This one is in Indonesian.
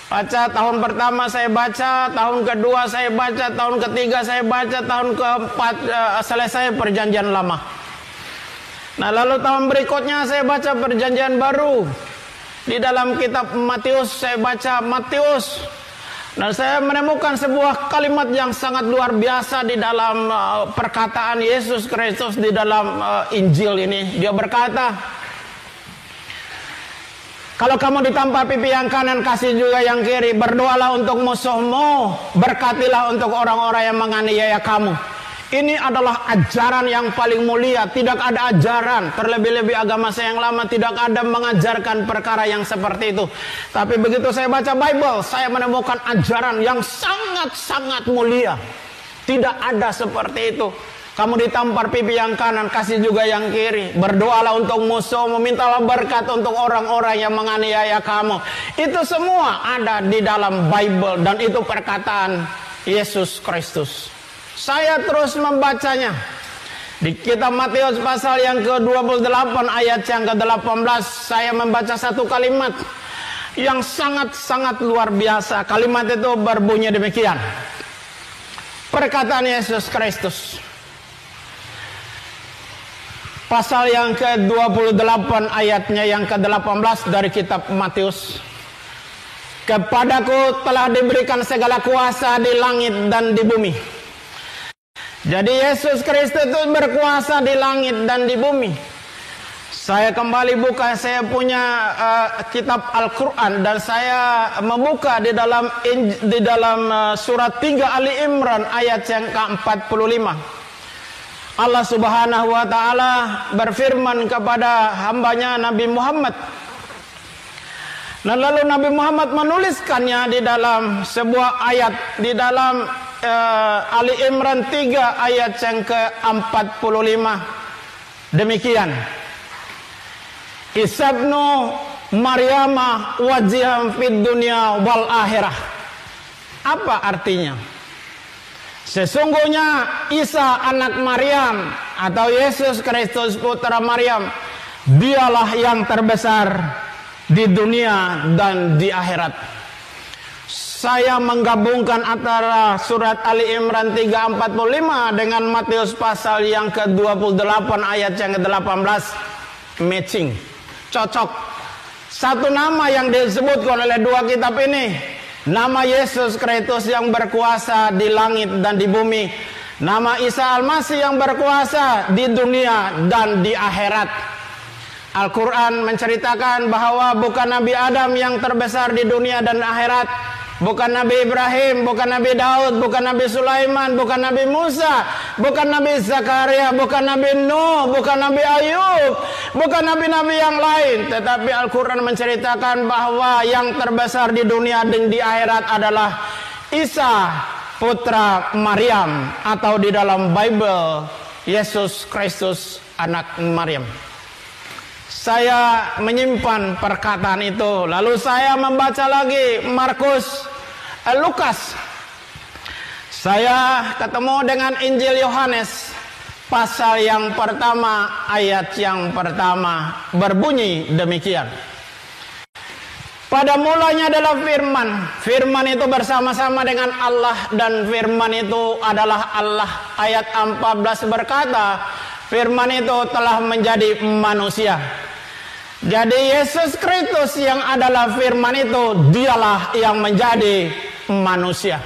Baca tahun pertama saya baca, tahun kedua saya baca, tahun ketiga saya baca, tahun keempat selesai perjanjian lama. Nah lalu tahun berikutnya saya baca perjanjian baru. Di dalam kitab Matius saya baca Matius. Dan saya menemukan sebuah kalimat yang sangat luar biasa di dalam perkataan Yesus Kristus di dalam Injil ini. Dia berkata, kalau kamu ditampar pipi yang kanan, kasih juga yang kiri. Berdoalah untuk musuhmu, berkatilah untuk orang-orang yang menganiaya kamu. Ini adalah ajaran yang paling mulia. Tidak ada ajaran, terlebih-lebih agama saya yang lama tidak ada mengajarkan perkara yang seperti itu. Tapi begitu saya baca Bible, saya menemukan ajaran yang sangat-sangat mulia. Tidak ada seperti itu. Kamu ditampar pipi yang kanan, kasih juga yang kiri. Berdoalah untuk musuh, memintalah berkat untuk orang-orang yang menganiaya kamu. Itu semua ada di dalam Bible dan itu perkataan Yesus Kristus. Saya terus membacanya. Di kitab Matius pasal yang ke-28 ayat yang ke-18 saya membaca satu kalimat yang sangat-sangat luar biasa. Kalimat itu berbunyi demikian. Perkataan Yesus Kristus. Pasal yang ke-28 ayatnya yang ke-18 dari kitab Matius. Kepadaku telah diberikan segala kuasa di langit dan di bumi. Jadi Yesus Kristus itu berkuasa di langit dan di bumi. Saya kembali buka, saya punya kitab Al-Quran dan saya membuka di dalam surat 3 Ali Imran ayat yang ke-45. Allah Subhanahu wa Ta'ala berfirman kepada hambanya Nabi Muhammad. Dan lalu Nabi Muhammad menuliskannya di dalam sebuah ayat di dalam Ali Imran 3 ayat yang ke-45. Demikian. Isabnu Maryama wajiham fid dunya wal akhirah. Apa artinya? Sesungguhnya Isa anak Maryam atau Yesus Kristus putra Maryam, dialah yang terbesar di dunia dan di akhirat. Saya menggabungkan antara surat Ali Imran 3:45 dengan Matius pasal yang ke-28 ayat yang ke-18. Matching, cocok. Satu nama yang disebutkan oleh dua kitab ini. Nama Yesus Kristus yang berkuasa di langit dan di bumi. Nama Isa Al-Masih yang berkuasa di dunia dan di akhirat. Al-Quran menceritakan bahwa bukan Nabi Adam yang terbesar di dunia dan akhirat. Bukan Nabi Ibrahim, bukan Nabi Daud, bukan Nabi Sulaiman, bukan Nabi Musa, bukan Nabi Zakaria, bukan Nabi Nuh, bukan Nabi Ayub, bukan nabi-nabi yang lain. Tetapi Al-Quran menceritakan bahwa yang terbesar di dunia dan di akhirat adalah Isa putra Maryam, atau di dalam Bible Yesus Kristus anak Maryam. Saya menyimpan perkataan itu. Lalu saya membaca lagi Markus, Lukas. Saya ketemu dengan Injil Yohanes pasal yang pertama ayat yang pertama berbunyi demikian. Pada mulanya adalah firman. Firman itu bersama-sama dengan Allah dan firman itu adalah Allah. Ayat 14 berkata, firman itu telah menjadi manusia. Jadi Yesus Kristus yang adalah firman itu, dialah yang menjadi manusia.